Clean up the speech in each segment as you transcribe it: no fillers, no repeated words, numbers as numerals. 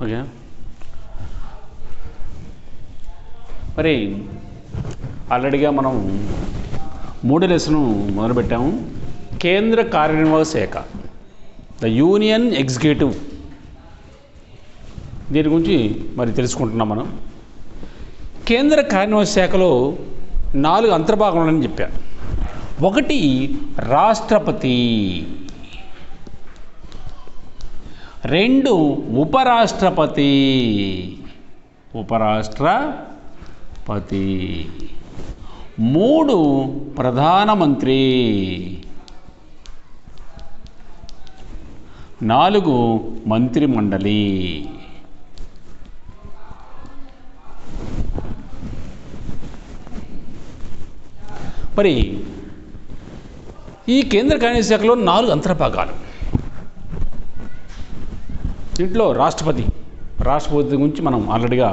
Okay. మరి ఆల్రెడీగా మనం 3 lesson మొదలుపెట్టాము. కేంద్ర కార్యనిర్వాహక శాఖ, ద యూనియన్ ఎగ్జిక్యూటివ్, దీని గురించి మరి తెలుసుకుంటున్నాం మనం. కేంద్ర కార్యనిర్వాహక శాఖలో 4 అంతర్భాగములని చెప్పారు. 1 రాష్ట్రపతి, 2 ఉపరాష్ట్రపతి, 3 ప్రధానమంత్రి, 4 మంత్రిమండలి. మరి ఈ కేంద్ర కార్యనిర్వాహక శాఖలో 4 అంతర్భాగాలు. దీంట్లో రాష్ట్రపతి గురించి మనం ఆల్రెడీగా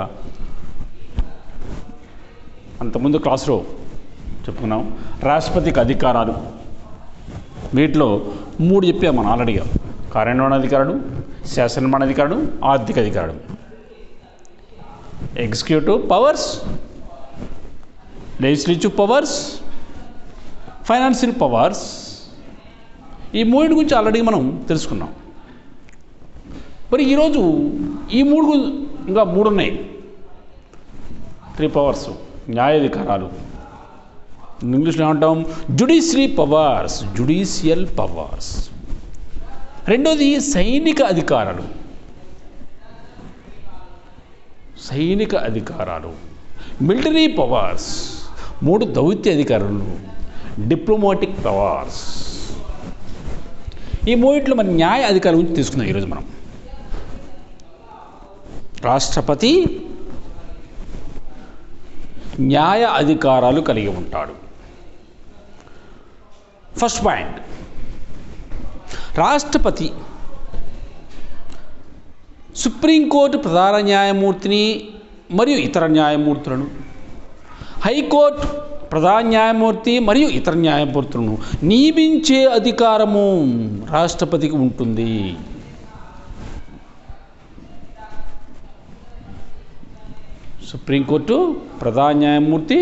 అంతకుముందు క్లాసులో చెప్పుకున్నాం. రాష్ట్రపతికి అధికారాలు, వీటిలో 3 చెప్పాం మనం ఆల్రెడీగా: కార్యనిర్వహణ అధికారుడు, శాసననిర్మాణ అధికారుడు, ఆర్థిక అధికారుడు. Executive powers, legislative powers, financial powers. ఈ 3 గురించి ఆల్రెడీ మనం తెలుసుకున్నాం. మరి ఈరోజు ఈ 3 ఇంకా 3 ఉన్నాయి. 3 పవర్స్, న్యాయాధికారాలు. ఇంగ్లీష్లో ఏమంటాం? Judicial powers. రెండోది సైనిక అధికారాలు. Military powers. 3 దౌత్య అధికారులు, డిప్లొమాటిక్ పవర్స్. ఈ 3 మన న్యాయ అధికారుల గురించి తీసుకుందాం ఈరోజు మనం. రాష్ట్రపతి న్యాయ అధికారాలు కలిగి ఉంటాడు. ఫస్ట్ పాయింట్, రాష్ట్రపతి సుప్రీంకోర్టు ప్రధాన న్యాయమూర్తిని మరియు ఇతర న్యాయమూర్తులను, హైకోర్టు ప్రధాన న్యాయమూర్తి మరియు ఇతర న్యాయమూర్తులను నియమించే అధికారము రాష్ట్రపతికి ఉంటుంది. సుప్రీంకోర్టు ప్రధాన న్యాయమూర్తి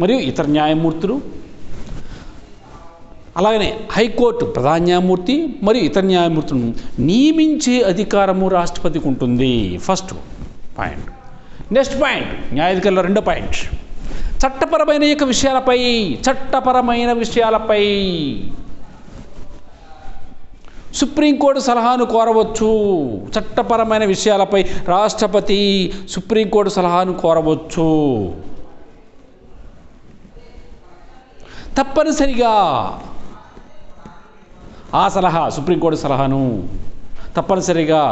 మరియు ఇతర న్యాయమూర్తులు, అలాగనే హైకోర్టు ప్రధాన న్యాయమూర్తి మరియు ఇతర న్యాయమూర్తులను నియమించే అధికారము రాష్ట్రపతికి ఉంటుంది. First point. నెక్స్ట్ పాయింట్, న్యాయాధికారుల 2వ పాయింట్, చట్టపరమైన విషయాలపై సుప్రీంకోర్టు సలహాను కోరవచ్చు. చట్టపరమైన విషయాలపై రాష్ట్రపతి సుప్రీంకోర్టు సలహాను కోరవచ్చు. తప్పనిసరిగా ఆ సలహా, సుప్రీంకోర్టు సలహాను తప్పనిసరిగా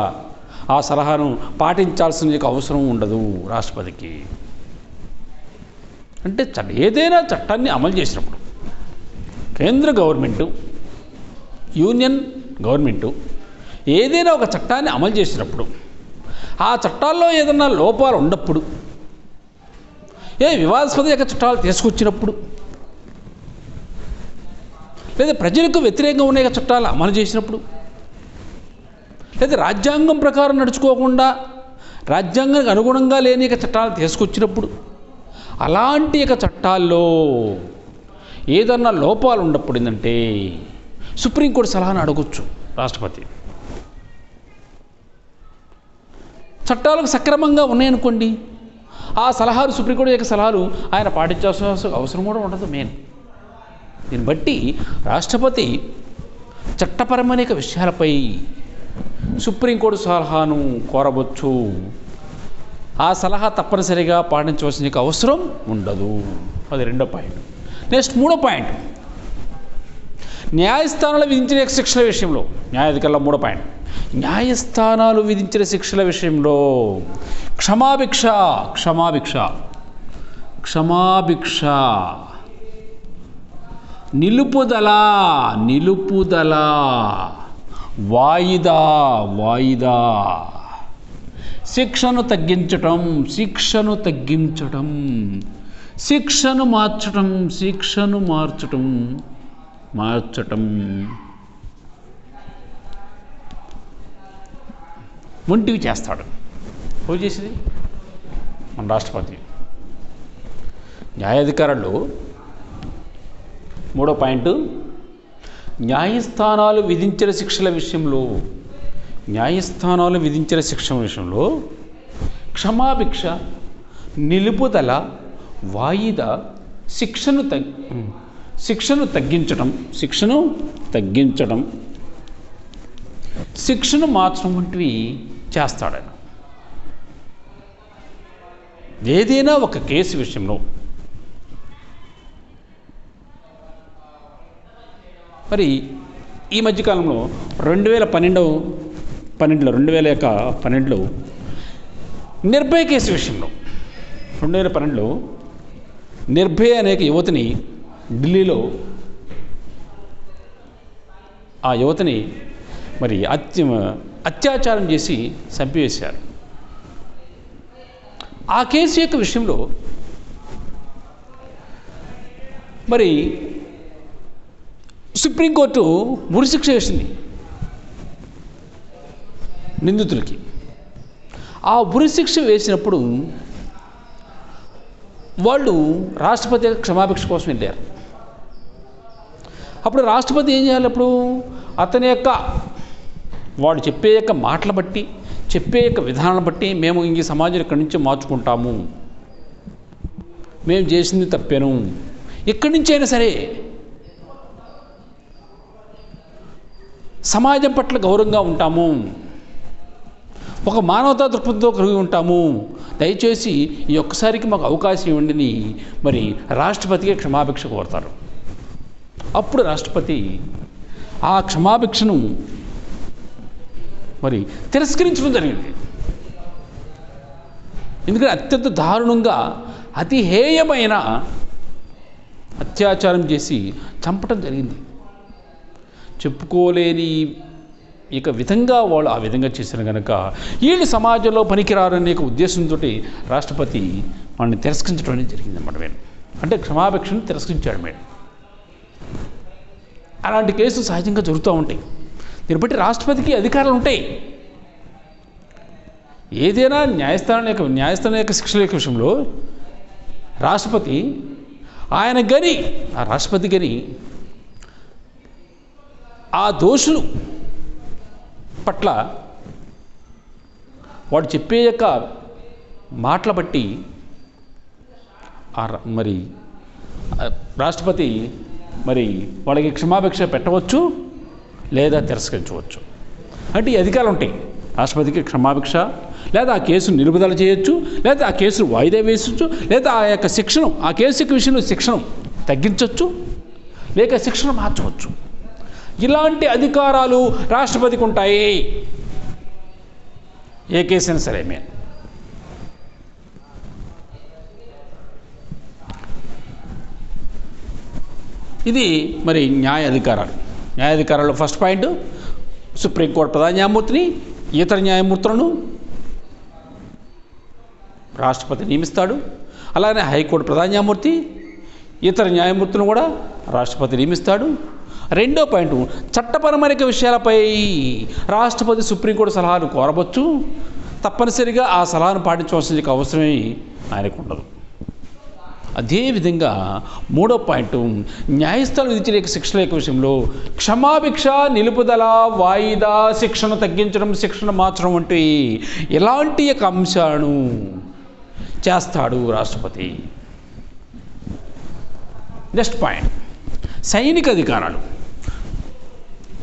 ఆ సలహాను పాటించాల్సిన అవసరం ఉండదు రాష్ట్రపతికి. అంటే ఏదైనా చట్టాన్ని అమలు చేసినప్పుడు కేంద్ర గవర్నమెంటు, యూనియన్ గవర్నమెంటు ఏదైనా ఒక చట్టాన్ని అమలు చేసినప్పుడు, ఆ చట్టాల్లో ఏదైనా లోపాలు ఉన్నప్పుడు, వివాదాస్పద చట్టాలు తీసుకొచ్చినప్పుడు, లేదా ప్రజలకు వ్యతిరేకంగా ఉన్న చట్టాలు అమలు చేసినప్పుడు, లేదా రాజ్యాంగం ప్రకారం నడుచుకోకుండా రాజ్యాంగానికి అనుగుణంగా లేని చట్టాలు తీసుకొచ్చినప్పుడు, అలాంటి చట్టాల్లో ఏదన్నా లోపాలు ఉన్నప్పుడు ఏంటంటే సుప్రీంకోర్టు సలహాను అడగొచ్చు రాష్ట్రపతి. చట్టాలకు సక్రమంగా ఉన్నాయనుకోండి, ఆ సలహాలు, సుప్రీంకోర్టు యొక్క సలహాలు ఆయన పాటించాల్సిన అవసరం కూడా ఉండదు. దీన్ని బట్టి రాష్ట్రపతి చట్టపరమైన విషయాలపై సుప్రీంకోర్టు సలహాను కోరవచ్చు. ఆ సలహా తప్పనిసరిగా పాటించవలసిన అవసరం ఉండదు. అది 2వ పాయింట్. నెక్స్ట్ 3వ పాయింట్, న్యాయస్థానాలు విధించిన శిక్షల విషయంలో, న్యాయాధికారుల 3వ పాయింట్, న్యాయస్థానాలు విధించిన శిక్షల విషయంలో క్షమాభిక్ష, నిలుపుదల, వాయిదా, శిక్షను తగ్గించటం, శిక్షను మార్చటం, వంటివి చేస్తాడు. ఎవరు చేసేది? మన రాష్ట్రపతి. న్యాయాధికారులు 3వ పాయింట్, న్యాయస్థానాలు విధించిన శిక్షల విషయంలో క్షమాభిక్ష, నిలుపుదల, వాయిదా, శిక్షను తగ్గించడం, శిక్షను మార్చడం వంటివి చేస్తాడు. ఏదైనా ఒక కేసు విషయంలో మరి ఈ మధ్యకాలంలో 2012లో నిర్భయ కేసు విషయంలో 2012లో నిర్భయ అనే యువతిని ఢిల్లీలో ఆ యువతిని మరి అత్యాచారం చేసి చంపివేశారు. ఆ కేసు యొక్క విషయంలో మరి సుప్రీంకోర్టు ఉరిశిక్ష వేసింది నిందితులకి. ఆ ఉరిశిక్ష వేసినప్పుడు వాళ్ళు రాష్ట్రపతి క్షమాభిక్ష కోసం వెళ్ళారు. అప్పుడు రాష్ట్రపతి ఏం చేయాలి? అప్పుడు అతని యొక్క వాడు చెప్పే యొక్క మాటలు బట్టి, చెప్పే యొక్క విధానాలను బట్టి మేము ఇంక సమాజం ఇక్కడి నుంచి మార్చుకుంటాము, మేము చేసింది తప్పేను, ఇక్కడి నుంచి అయినా సరే సమాజం పట్ల గౌరవంగా ఉంటాము, ఒక మానవతా దృక్పథంతో కలిగి ఉంటాము, దయచేసి ఈ ఒక్కసారికి మాకు అవకాశం ఇవ్వండి మరి రాష్ట్రపతికి క్షమాభిక్ష కోరతారు. అప్పుడు రాష్ట్రపతి ఆ క్షమాభిక్షను మరి తిరస్కరించడం జరిగింది. ఎందుకంటే అత్యంత దారుణంగా అతి హేయమైన అత్యాచారం చేసి చంపటం జరిగింది. చెప్పుకోలేని ఇక విధంగా వాళ్ళు ఆ విధంగా చేసిన కనుక వీళ్ళు సమాజంలో పనికిరారనే ఉద్దేశంతో రాష్ట్రపతి వాళ్ళని తిరస్కరించడం అనేది జరిగింది అన్నమాట. మేడం అంటే క్షమాభిక్షను తిరస్కరించాడు మేడం. అలాంటి కేసులు సహజంగా జరుగుతూ ఉంటాయి. దీన్ని బట్టి రాష్ట్రపతికి అధికారాలు ఉంటాయి. ఏదైనా న్యాయస్థానం యొక్క శిక్షల యొక్క విషయంలో రాష్ట్రపతి ఆ రాష్ట్రపతి గని ఆ దోషులు పట్ల వాడు చెప్పే యొక్క మాటల బట్టి మరి రాష్ట్రపతి మరి వాళ్ళకి క్షమాభిక్ష పెట్టవచ్చు లేదా తిరస్కరించవచ్చు. అంటే ఈ అధికారాలు ఉంటాయి. రాష్ట్రపతికి క్షమాభిక్ష, లేదా ఆ కేసును నిలుపుదల చేయొచ్చు, లేదా ఆ కేసును వాయిదా వేసవచ్చు, లేదా ఆ యొక్క శిక్షను ఆ కేసు యొక్క విషయంలో శిక్షను తగ్గించవచ్చు, లేక శిక్షను మార్చవచ్చు. ఇలాంటి అధికారాలు రాష్ట్రపతికి ఉంటాయి. ఏ కేసైనా సరే ఇది మరి న్యాయాధికారాలు ఫస్ట్ పాయింట్, సుప్రీంకోర్టు ప్రధాన న్యాయమూర్తిని, ఇతర న్యాయమూర్తులను రాష్ట్రపతి నియమిస్తాడు. అలాగే హైకోర్టు ప్రధాన న్యాయమూర్తి, ఇతర న్యాయమూర్తులను కూడా రాష్ట్రపతి నియమిస్తాడు. రెండో పాయింట్, చట్టపరమైన విషయాలపై రాష్ట్రపతి సుప్రీంకోర్టు సలహాను కోరవచ్చు. తప్పనిసరిగా ఆ సలహాను పాటించవలసిన అవసరమే ఆయనకు ఉండదు. అదేవిధంగా మూడో పాయింట్, న్యాయస్థానం విధించిన శిక్షల యొక్క విషయంలో క్షమాభిక్ష, నిలుపుదల, వాయిదా, శిక్షను తగ్గించడం, శిక్షను మార్చడం వంటి ఎలాంటి యొక్క అంశాలను చేస్తాడు రాష్ట్రపతి. నెక్స్ట్ పాయింట్, సైనిక అధికారాలు,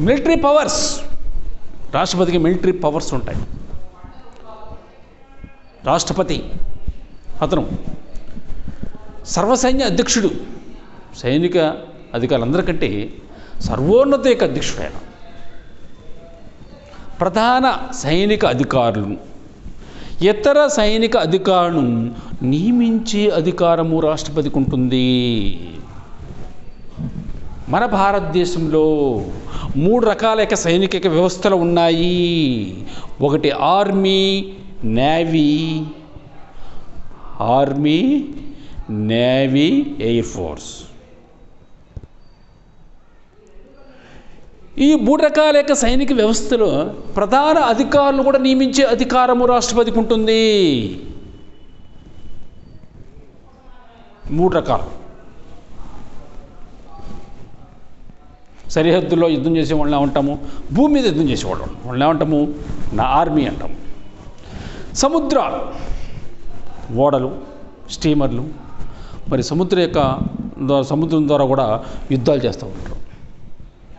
మిలిటరీ పవర్స్. రాష్ట్రపతికి మిలిటరీ పవర్స్ ఉంటాయి. రాష్ట్రపతి అతను సర్వసైన్య అధ్యక్షుడు. సైనిక అధికారులందరికంటే సర్వోన్నత యొక్క అధ్యక్షుడు ఆయన. ప్రధాన సైనిక అధికారులను, ఇతర సైనిక అధికారులను నియమించే అధికారము రాష్ట్రపతికి ఉంటుంది. మన భారతదేశంలో 3 రకాల యొక్క సైనిక వ్యవస్థలు ఉన్నాయి. ఒకటి ఆర్మీ, నేవీ, ఎయిర్ ఫోర్స్. ఈ 3 రకాల యొక్క సైనిక వ్యవస్థలో ప్రధాన అధికారులు కూడా నియమించే అధికారము రాష్ట్రపతికి ఉంటుంది. 3 రకాలు. సరిహద్దుల్లో యుద్ధం చేసే వాళ్ళని ఏమంటాము? భూమి మీద యుద్ధం చేసేవాళ్ళు వాళ్ళని ఏమంటాము? నా ఆర్మీ అంటాము. సముద్రాలు, ఓడలు, స్టీమర్లు, మరి సముద్రం ద్వారా కూడా యుద్ధాలు చేస్తూ ఉంటారు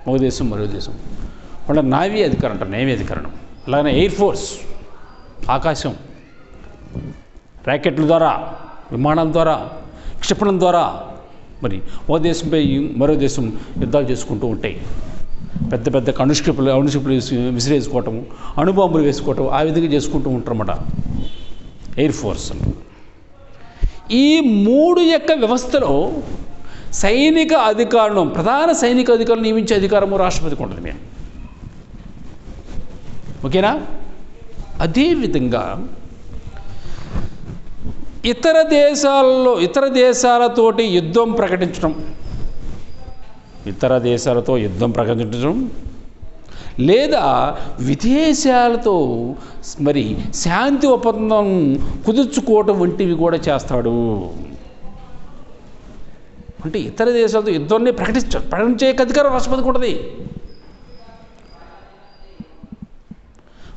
ఒక దేశం మరో దేశం. వాళ్ళ నావీ అధికారం అంటారు, నేవీ అధికారం. అలాగే ఎయిర్ ఫోర్స్, ఆకాశం, ర్యాకెట్ల ద్వారా, విమానాల ద్వారా, క్షిపణుల ద్వారా మరి ఒక దేశంపై మరో దేశం యుద్ధాలు చేసుకుంటూ ఉంటాయి. పెద్ద పెద్ద అణుక్షిపలు విసిరేసుకోవటము, అణుబాంబులు వేసుకోవటం, ఆ విధంగా చేసుకుంటూ ఉంటారన్నమాట ఎయిర్ ఫోర్స్. ఈ 3 యొక్క వ్యవస్థలో సైనిక అధికారులను, ప్రధాన సైనిక అధికారులు నియమించే అధికారము రాష్ట్రపతికి ఉంటుంది. మేము ఓకేనా? అదేవిధంగా ఇతర దేశాలతోటి యుద్ధం ప్రకటించడం, లేదా విదేశాలతో మరి శాంతి ఒప్పందం కుదుర్చుకోవటం వంటివి కూడా చేస్తాడు. అంటే ఇతర దేశాలతో యుద్ధాన్ని ప్రకటించే అధికారం రాష్ట్రపతికి ఉంటుంది.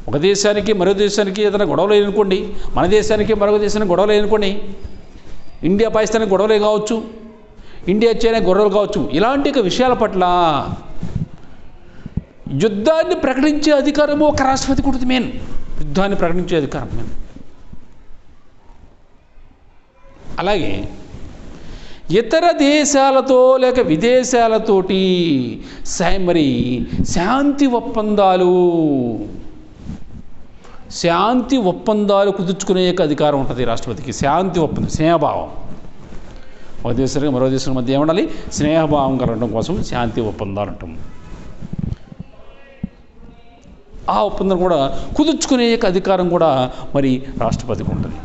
ఒక దేశానికి మరో దేశానికి ఏదైనా గొడవలు అనుకోండి, మన దేశానికి మరొక దేశానికి గొడవలు అనుకోండి, ఇండియా పాకిస్తాన్కి గొడవలే కావచ్చు, ఇండియా చైనా గొడవలు కావచ్చు, ఇలాంటి విషయాల పట్ల యుద్ధాన్ని ప్రకటించే అధికారము ఒక రాష్ట్రపతికి ఉంటుంది. యుద్ధాన్ని ప్రకటించే అధికారం అలాగే ఇతర దేశాలతో లేక విదేశాలతోటి మరి శాంతి ఒప్పందాలు కుదుర్చుకునే అధికారం ఉంటుంది రాష్ట్రపతికి. శాంతి ఒప్పందం, స్నేహభావం, ఒక దేశానికి మరో దేశం మధ్య ఏమండాలి? స్నేహభావం కలగడం కోసం శాంతి ఒప్పందాలు అంటాం. ఆ ఒప్పందం కూడా కుదుర్చుకునే అధికారం కూడా మరి రాష్ట్రపతికి ఉంటుంది.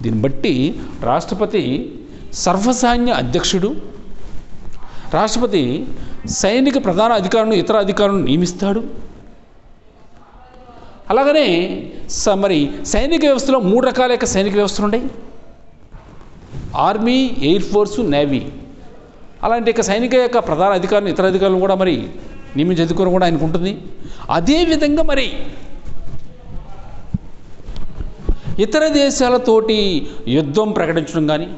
దీన్ని బట్టి రాష్ట్రపతి సర్వసైన్య అధ్యక్షుడు. రాష్ట్రపతి సైనిక ప్రధాన అధికారులను, ఇతర అధికారులను నియమిస్తాడు. అలాగనే మరి సైనిక వ్యవస్థలో 3 రకాల యొక్క సైనిక వ్యవస్థలు ఉన్నాయి: ఆర్మీ, ఎయిర్ ఫోర్సు, నేవీ. అలాంటి సైనిక యొక్క ప్రధాన అధికారులు, ఇతర అధికారులను కూడా మరి నియమించే అధికారం కూడా ఆయనకు ఉంటుంది. అదేవిధంగా మరి ఇతర దేశాలతోటి యుద్ధం ప్రకటించడం కానీ,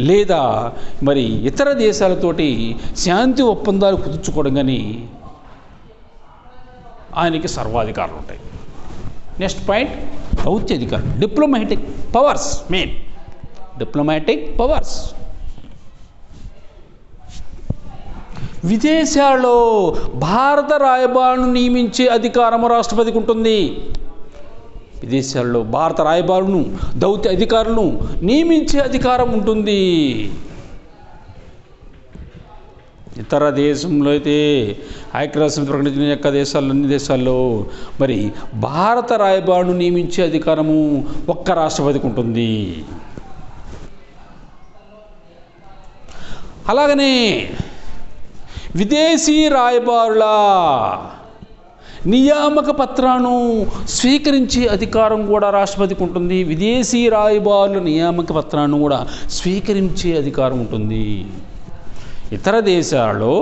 లేదా మరి ఇతర దేశాలతోటి శాంతి ఒప్పందాలు కుదుర్చుకోవడం కానీ ఆయనకి సర్వాధికారాలు ఉంటాయి. నెక్స్ట్ పాయింట్, దౌత్య అధికారం, డిప్లొమాటిక్ పవర్స్. Diplomatic powers. విదేశాల్లో భారత రాయబారులను నియమించే అధికారము రాష్ట్రపతికి ఉంటుంది. విదేశాల్లో భారత రాయబారులను, దౌత్య అధికారులను నియమించే అధికారం ఉంటుంది. ఇతర దేశంలో అయితే ఐక్యరాజ్యసమితి ప్రకటించిన యొక్క అన్ని దేశాల్లో మరి భారత రాయబారులను నియమించే అధికారము ఒక్క రాష్ట్రపతికి ఉంటుంది. అలాగనే విదేశీ రాయబారుల నియామక పత్రాలను స్వీకరించే అధికారం కూడా రాష్ట్రపతికి ఉంటుంది. విదేశీ రాయబారుల నియామక పత్రాలను కూడా స్వీకరించే అధికారం ఉంటుంది. ఇతర దేశాల్లో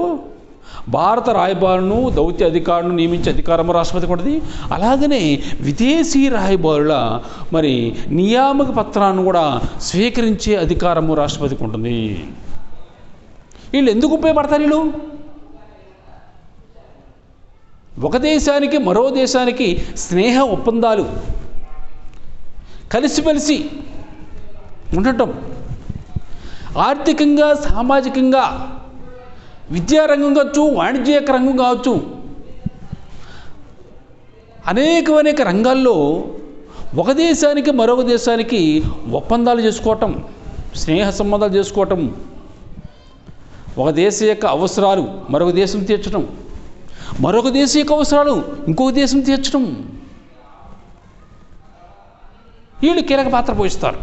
భారత రాయబారులను, దౌత్య అధికారులను నియమించే అధికారము రాష్ట్రపతికి ఉంటుంది. అలాగనే విదేశీ రాయబారుల మరి నియామక పత్రాలను కూడా స్వీకరించే అధికారము రాష్ట్రపతికి ఉంటుంది. వీళ్ళు ఎందుకు ఉపయోగపడతారు? వీళ్ళు ఒక దేశానికి మరో దేశానికి స్నేహ ఒప్పందాలు, కలిసిమెలిసి ఉండటం, ఆర్థికంగా, సామాజికంగా, విద్యారంగం కావచ్చు, వాణిజ్య రంగం కావచ్చు, అనేక రంగాల్లో ఒక దేశానికి మరొక దేశానికి ఒప్పందాలు చేసుకోవటం, స్నేహ సంబంధాలు చేసుకోవటం, ఒక దేశం యొక్క అవసరాలు మరొక దేశం తీర్చడం, మరొక దేశం యొక్క అవసరాలు ఇంకొక దేశం తీర్చడం, వీళ్ళు కీలక పాత్ర పోషిస్తారు.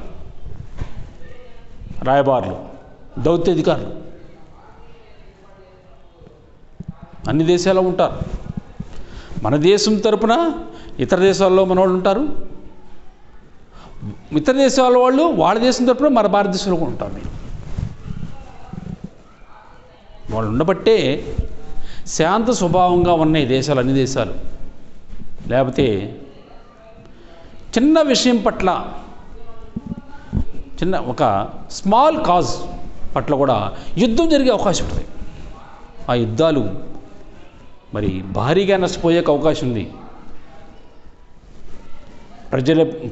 రాయబారులు, దౌత్యాధికారులు. అన్ని దేశాల్లో ఉంటారు. మన దేశం తరపున ఇతర దేశాల్లో మన వాళ్ళు ఉంటారు, ఇతర దేశాల వాళ్ళు వాళ్ళ దేశం తరపున మన భారతదేశంలో కూడా ఉంటారు. మీరు వాళ్ళు ఉండబట్టే శాంత స్వభావంగా ఉన్నాయి దేశాలు, అన్ని దేశాలు. లేకపోతే చిన్న విషయం పట్ల, చిన్న ఒక స్మాల్ కాజ్ పట్ల కూడా యుద్ధం జరిగే అవకాశం ఉంటుంది. ఆ యుద్ధాలు మరి భారీగా నష్టపోయే అవకాశం ఉంది.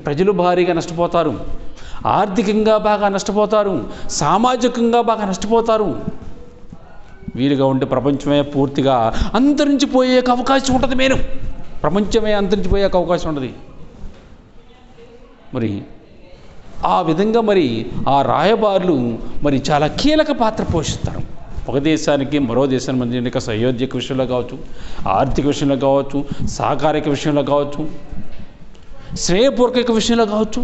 ప్రజలు భారీగా నష్టపోతారు, ఆర్థికంగా బాగా నష్టపోతారు, సామాజికంగా బాగా నష్టపోతారు. వీలుగా ఉంటే ప్రపంచమే పూర్తిగా అంతరించిపోయే అవకాశం ఉంటుంది. ప్రపంచమే అంతరించిపోయే అవకాశం ఉంటుంది. మరి ఆ విధంగా మరి ఆ రాయబారులు మరి చాలా కీలక పాత్ర పోషిస్తారు. ఒక దేశానికి మరో దేశానికి మధ్య సయోధ్యక విషయంలో కావచ్చు, ఆర్థిక విషయంలో కావచ్చు, సహకారిక విషయంలో కావచ్చు, శ్రేయపూర్వక విషయంలో కావచ్చు,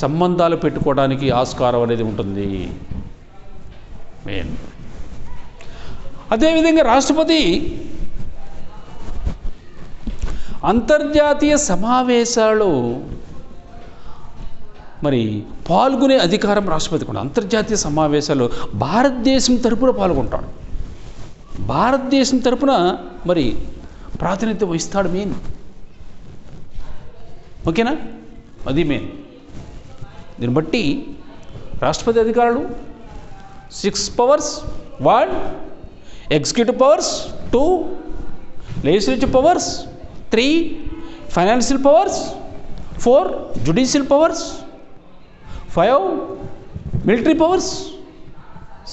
సంబంధాలు పెట్టుకోవడానికి ఆస్కారం అనేది ఉంటుంది. మెయిన్ అదేవిధంగా రాష్ట్రపతి అంతర్జాతీయ సమావేశాలు మరి పాల్గొనే అధికారం రాష్ట్రపతికి ఉంది. అంతర్జాతీయ సమావేశాలు భారతదేశం తరపున పాల్గొంటాడు. భారతదేశం తరపున మరి ప్రాతినిధ్యం వహిస్తాడు. మెయిన్ ఓకేనా, అది మెయిన్. దీన్ని బట్టి రాష్ట్రపతి అధికారులు 6 powers, 1 executive powers, 2 legislative powers, 3 financial powers, 4 judicial powers, 5 military powers,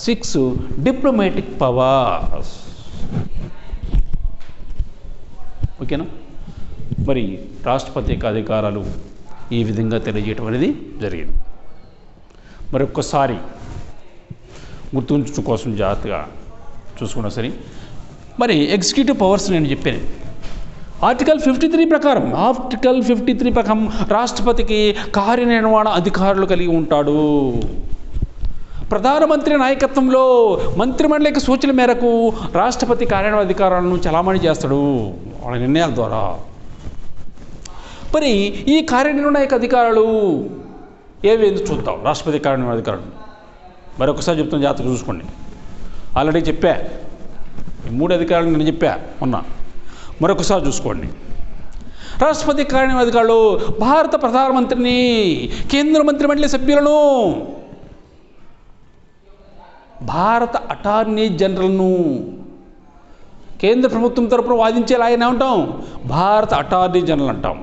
6 diplomatic powers. ఓకేనా, మరి రాష్ట్రపతి యొక్క అధికారాలు ఈ విధంగా తెలియజేయటం అనేది జరిగింది. మరి ఒక్కసారి గుర్తుంచడం కోసం జాగ్రత్తగా చూసుకున్నా సరే, మరి ఎగ్జిక్యూటివ్ పవర్స్ నేను చెప్పాను. ఆర్టికల్ 53 ప్రకారం రాష్ట్రపతికి కార్యనిర్వహణ అధికారులు కలిగి ఉంటాడు. ప్రధానమంత్రి నాయకత్వంలో మంత్రిమండలి యొక్క సూచనల మేరకు రాష్ట్రపతి కార్యనిర్వహణ అధికారాలను చలామణి చేస్తాడు వాళ్ళ నిర్ణయాల ద్వారా. మరి ఈ కార్యనిర్వహణ అధికారాలు ఏవేందో చూద్దాం. రాష్ట్రపతి కార్యనిర్వహణ అధికారులు మరొకసారి చెప్తాను, జాగ్రత్తగా చూసుకోండి. ఆల్రెడీ చెప్పా, ఈ 3 అధికారులు నేను చెప్పా మొన్న, మరొకసారి చూసుకోండి. రాష్ట్రపతి కార్యనిర్వహణ అధికారులు భారత ప్రధానమంత్రిని, కేంద్ర మంత్రిమండలి సభ్యులను, భారత అటార్నీ జనరల్ను, కేంద్ర ప్రభుత్వం తరపున వాదించేలా ఆయన ఉంటాం భారత అటార్నీ జనరల్ అంటాం.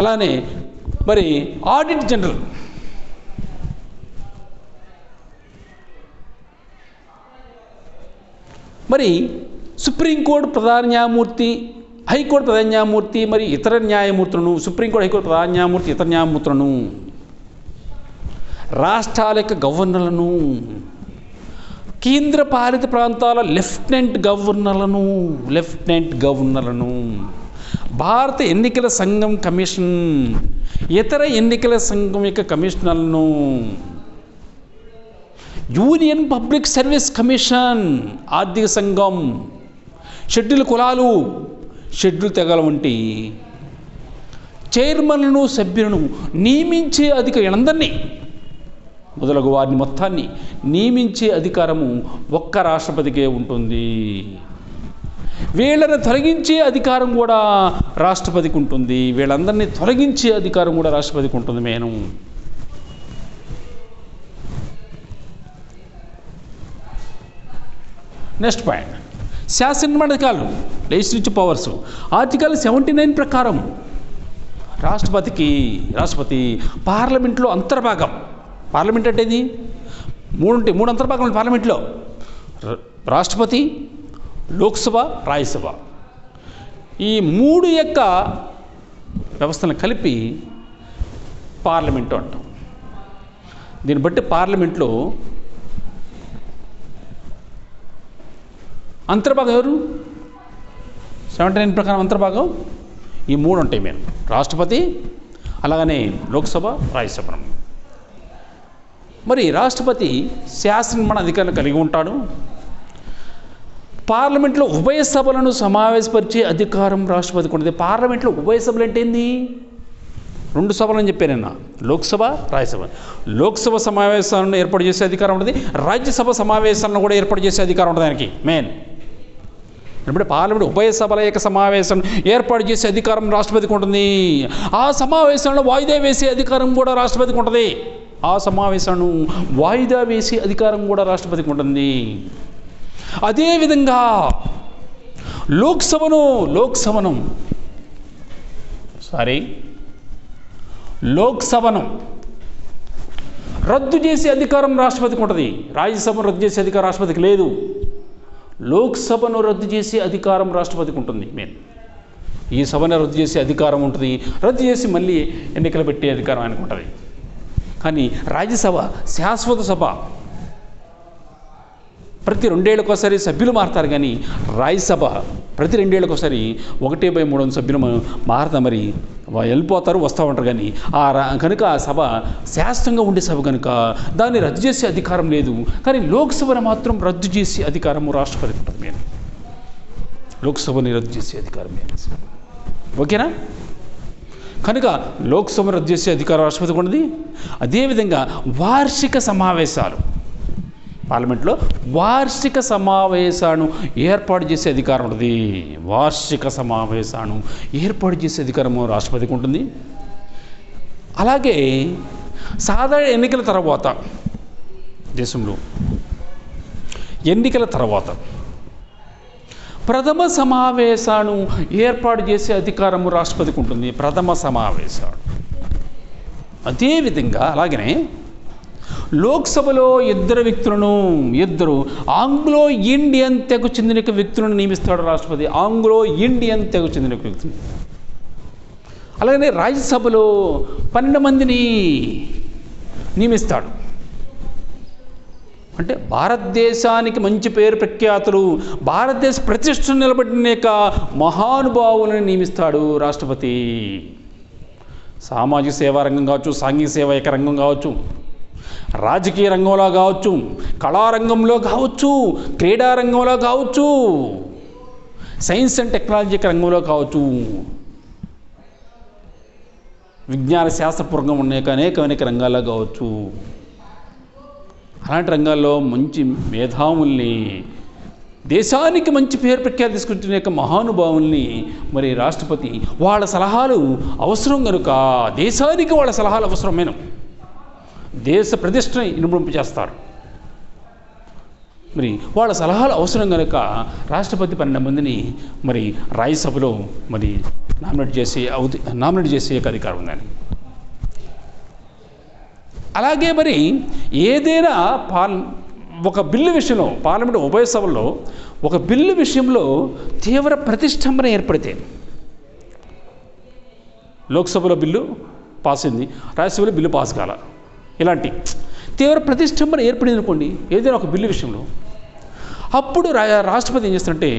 అలానే మరి ఆడిట్ జనరల్, మరి సుప్రీంకోర్టు ప్రధాన న్యాయమూర్తి, హైకోర్టు ప్రధాన న్యాయమూర్తి, మరి ఇతర న్యాయమూర్తులను, సుప్రీంకోర్టు, హైకోర్టు ప్రధాన న్యాయమూర్తి, ఇతర న్యాయమూర్తులను, రాష్ట్రాల యొక్క గవర్నర్లను, కేంద్ర పాలిత ప్రాంతాల లెఫ్టినెంట్ గవర్నర్లను, భారత ఎన్నికల సంఘం కమిషన్, ఇతర ఎన్నికల సంఘం యొక్క కమిషనర్లను, యూనియన్ పబ్లిక్ సర్వీస్ కమిషన్, ఆర్థిక సంఘం, షెడ్యూల్ కులాలు, షెడ్యూల్ తెగల వంటి చైర్మన్లను, సభ్యులను నియమించే అధికారులందరినీ మొదలగు వారిని మొత్తాన్ని నియమించే అధికారము ఒక్క రాష్ట్రపతికే ఉంటుంది. వీళ్ళని తొలగించే అధికారం కూడా రాష్ట్రపతికి ఉంటుంది. వీళ్ళందరినీ తొలగించే అధికారం కూడా రాష్ట్రపతికి ఉంటుంది. నెక్స్ట్ పాయింట్, శాసనమండలి అధికారులు, లెజిస్లేటివ్ పవర్స్. ఆర్టికల్ 79 ప్రకారం రాష్ట్రపతి పార్లమెంట్లో అంతర్భాగం. పార్లమెంట్ అంటే ఇది 3 అంతర్భాగం పార్లమెంట్లో. రాష్ట్రపతి, లోక్సభ, రాజ్యసభ, ఈ 3 యొక్క వ్యవస్థలను కలిపి పార్లమెంటు అంటాం. దీన్ని బట్టి పార్లమెంట్లో అంతర్భాగం ఎవరు? 79 ప్రకారం అంతర్భాగం ఈ 3 ఉంటాయి. రాష్ట్రపతి, అలాగనే లోక్సభ, రాజ్యసభ. మరి రాష్ట్రపతి శాసన నిర్మాణ అధికారులు కలిగి ఉంటాడు. పార్లమెంట్లో ఉభయ సభలను సమావేశపరిచే అధికారం రాష్ట్రపతికి ఉంటుంది. పార్లమెంట్లో ఉభయ సభలు అంటే ఏంది? 2 సభలని చెప్పానన్న, లోక్సభ, రాజ్యసభ. లోక్సభ సమావేశాలను ఏర్పాటు చేసే అధికారం ఉంటుంది, రాజ్యసభ సమావేశాలను కూడా ఏర్పాటు చేసే అధికారం ఉంటుంది దానికి మెయిన్. ఇప్పుడు పార్లమెంట్ ఉభయ సభల యొక్క సమావేశం ఏర్పాటు చేసే అధికారం రాష్ట్రపతికి ఉంటుంది. ఆ సమావేశాలను వాయిదా వేసే అధికారం కూడా రాష్ట్రపతికి ఉంటుంది. ఆ సమావేశాలను వాయిదా వేసే అధికారం కూడా రాష్ట్రపతికి ఉంటుంది. అదేవిధంగా లోక్సభను రద్దు చేసే అధికారం రాష్ట్రపతికి ఉంటుంది. రాజ్యసభను రద్దు చేసే అధికారం రాష్ట్రపతికి లేదు. లోక్సభను రద్దు చేసే అధికారం రాష్ట్రపతికి ఉంటుంది మెయిన్. ఈ సభను రద్దు చేసే అధికారం ఉంటుంది, రద్దు చేసి మళ్ళీ ఎన్నికలు పెట్టే అధికారం ఆయనకు ఉంటుంది. కానీ రాజ్యసభ శాశ్వత సభ, ప్రతి 2 ఏళ్ళకోసారి సభ్యులు మారుతారు. కానీ రాజ్యసభ ప్రతి 2 ఏళ్ళకోసారి 1/3 సభ్యులు మారుతారు. మరి వెళ్ళిపోతారు, వస్తూ ఉంటారు. కానీ కనుక ఆ సభ శాశ్వతంగా ఉండే సభ కనుక దాన్ని రద్దు చేసే అధికారం లేదు. కానీ లోక్సభను మాత్రం రద్దు చేసే అధికారము రాష్ట్రపతికి ఉంటుంది మేము. లోక్సభని రద్దు చేసే అధికారం మేము. ఓకేనా? కనుక లోక్సభను రద్దు చేసే అధికారం రాష్ట్రపతికి ఉన్నది. అదేవిధంగా వార్షిక సమావేశాలు, పార్లమెంట్లో వార్షిక సమావేశాలను ఏర్పాటు చేసే అధికారం ఉంటుంది. వార్షిక సమావేశాలను ఏర్పాటు చేసే అధికారము రాష్ట్రపతికి ఉంటుంది. అలాగే సాధారణ ఎన్నికల తర్వాత, దేశంలో ఎన్నికల తర్వాత ప్రథమ సమావేశాలను ఏర్పాటు చేసే అధికారము రాష్ట్రపతికి ఉంటుంది. ప్రథమ సమావేశాలు. అదేవిధంగా అలాగనే లోక్సభలో ఇద్దరు ఆంగ్లో ఇండియన్ తెగకు చెందిన వ్యక్తులను నియమిస్తాడు రాష్ట్రపతి. ఆంగ్లో ఇండియన్ తెగకు చెందిన వ్యక్తులు. అలాగనే రాజ్యసభలో 12 మందిని నియమిస్తాడు. అంటే భారతదేశానికి మంచి పేరు ప్రఖ్యాతులు, భారతదేశ ప్రతిష్టను నిలబడిన మహానుభావులను నియమిస్తాడు రాష్ట్రపతి. సామాజిక సేవా రంగం కావచ్చు, సాంఘిక సేవా రంగం కావచ్చు, రాజకీయ రంగంలో కావచ్చు, కళారంగంలో కావచ్చు, క్రీడా రంగంలో కావచ్చు, సైన్స్ అండ్ టెక్నాలజీ రంగంలో కావచ్చు, విజ్ఞాన శాస్త్రపూర్వకంగా ఉన్న అనేక రంగాల్లో కావచ్చు. అలాంటి రంగాల్లో మంచి మేధావుల్ని, దేశానికి మంచి పేరు ప్రఖ్యాతి తీసుకుంటున్న మహానుభావుల్ని మరి రాష్ట్రపతి వాళ్ళ సలహాలు అవసరం కనుక, దేశానికి వాళ్ళ సలహాలు అవసరమైన దేశ ప్రతిష్టని ఇనుమడింపు చేస్తారు. మరి వాళ్ళ సలహాలు అవసరం కనుక రాష్ట్రపతి 12 మందిని మరి రాజ్యసభలో మరి నామినేట్ చేసే అధికారం ఉందని. అలాగే మరి ఏదైనా ఒక బిల్లు విషయంలో, పార్లమెంట్ ఉభయ సభల్లో ఒక బిల్లు విషయంలో తీవ్ర ప్రతిష్టంభన ఏర్పడితే, లోక్సభలో బిల్లు పాస్ అయింది, రాజ్యసభలో బిల్లు పాస్ కాల, ఇలాంటి తీవ్ర ప్రతిష్టంభన ఏర్పడింది అనుకోండి ఏదైనా ఒక బిల్లు విషయంలో, అప్పుడు రాష్ట్రపతి ఏం చేస్తారంటే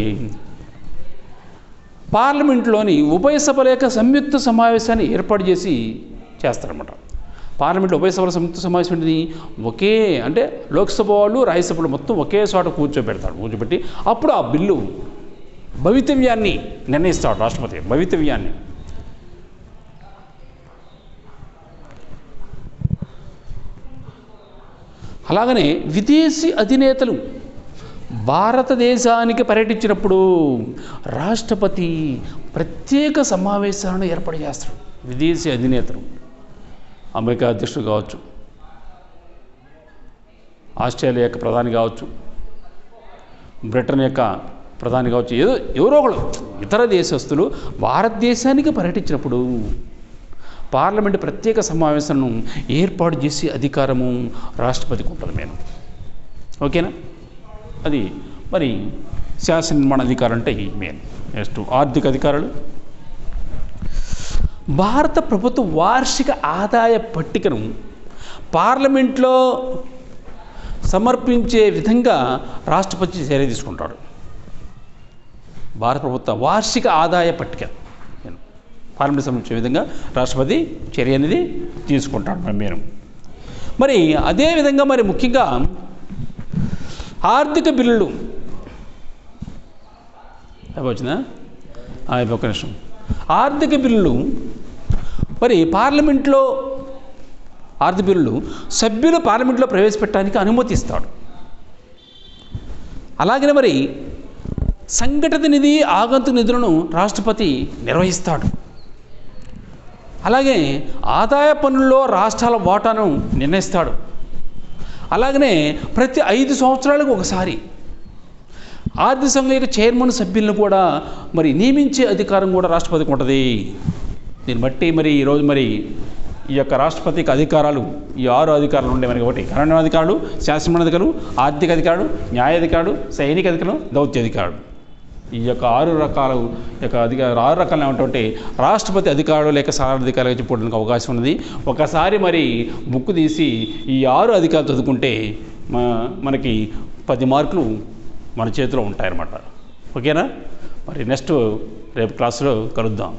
పార్లమెంట్లోని ఉభయ సభల యొక్క సంయుక్త సమావేశాన్ని ఏర్పాటు చేస్తారన్నమాట. పార్లమెంట్లో ఉభయ సభల సంయుక్త సమావేశం అనేది ఒకే, అంటే లోక్సభ వాళ్ళు రాజ్యసభలు మొత్తం ఒకే చోట కూర్చోబెట్టి అప్పుడు ఆ బిల్లు భవితవ్యాన్ని నిర్ణయిస్తాడు రాష్ట్రపతి. భవితవ్యాన్ని అలాగనే విదేశీ అధినేతలు భారతదేశానికి పర్యటించినప్పుడు రాష్ట్రపతి ప్రత్యేక సమావేశాలను ఏర్పాటు చేస్తారు. విదేశీ అధినేతలు, అమెరికా అధ్యక్షుడు కావచ్చు, ఆస్ట్రేలియా యొక్క ప్రధాని కావచ్చు, బ్రిటన్ యొక్క ప్రధాని కావచ్చు, ఎవరో ఒకరు ఇతర దేశస్తులు భారతదేశానికి పర్యటించినప్పుడు పార్లమెంటు ప్రత్యేక సమావేశాలను ఏర్పాటు చేసే అధికారము రాష్ట్రపతికి ఉంటుంది మేము. ఓకేనా? అది మరి శాసన నిర్మాణ అధికారం అంటే ఈ మెయిన్. నెక్స్ట్ ఆర్థిక అధికారాలు. భారత ప్రభుత్వ వార్షిక ఆదాయ పట్టికను పార్లమెంట్లో సమర్పించే విధంగా రాష్ట్రపతి చర్య తీసుకుంటాడు. భారత ప్రభుత్వ వార్షిక ఆదాయ పట్టిక పార్లమెంట్ సమర్పించే విధంగా రాష్ట్రపతి చర్య అనేది తీసుకుంటాడు. మేము మరి అదేవిధంగా మరి ముఖ్యంగా ఆర్థిక బిల్లులు వచ్చిందా ఒక నిమిషం. ఆర్థిక బిల్లులు మరి పార్లమెంట్లో ఆర్థిక బిల్లులు సభ్యులు పార్లమెంట్లో ప్రవేశపెట్టడానికి అనుమతి ఇస్తాడు. అలాగనే మరి సంఘటిత నిధి ఆగంతుక నిధులను రాష్ట్రపతి నిర్వహిస్తాడు. అలాగే ఆదాయ పన్నుల్లో రాష్ట్రాల వాటాను నిర్ణయిస్తాడు. అలాగనే ప్రతి 5 సంవత్సరాలకు ఒకసారి ఆర్థిక సంఘం యొక్క చైర్మన్ సభ్యులను కూడా మరి నియమించే అధికారం కూడా రాష్ట్రపతికి ఉంటుంది. దీన్ని బట్టి మరి ఈరోజు మరి ఈ యొక్క రాష్ట్రపతికి అధికారాలు ఈ 6 అధికారాలు ఉండే మనకి. ఒకటి కానూను అధికారులు, శాసనమండలి అధికారులు, ఆర్థిక అధికారులు, న్యాయాధికారులు, సైనిక అధికారులు, దౌత్య అధికారులు. ఈ యొక్క 6 రకాలు ఏమంటే రాష్ట్రపతి అధికారులు లేక సాధారణ అధికారులు చెప్పుకోవడానికి అవకాశం ఉన్నది. ఒకసారి మరి బుక్ తీసి ఈ 6 అధికారులు చదువుకుంటే మనకి 10 మార్కులు మన చేతిలో ఉంటాయన్నమాట. ఓకేనా? మరి నెక్స్ట్ రేపు క్లాసులో కలుద్దాం.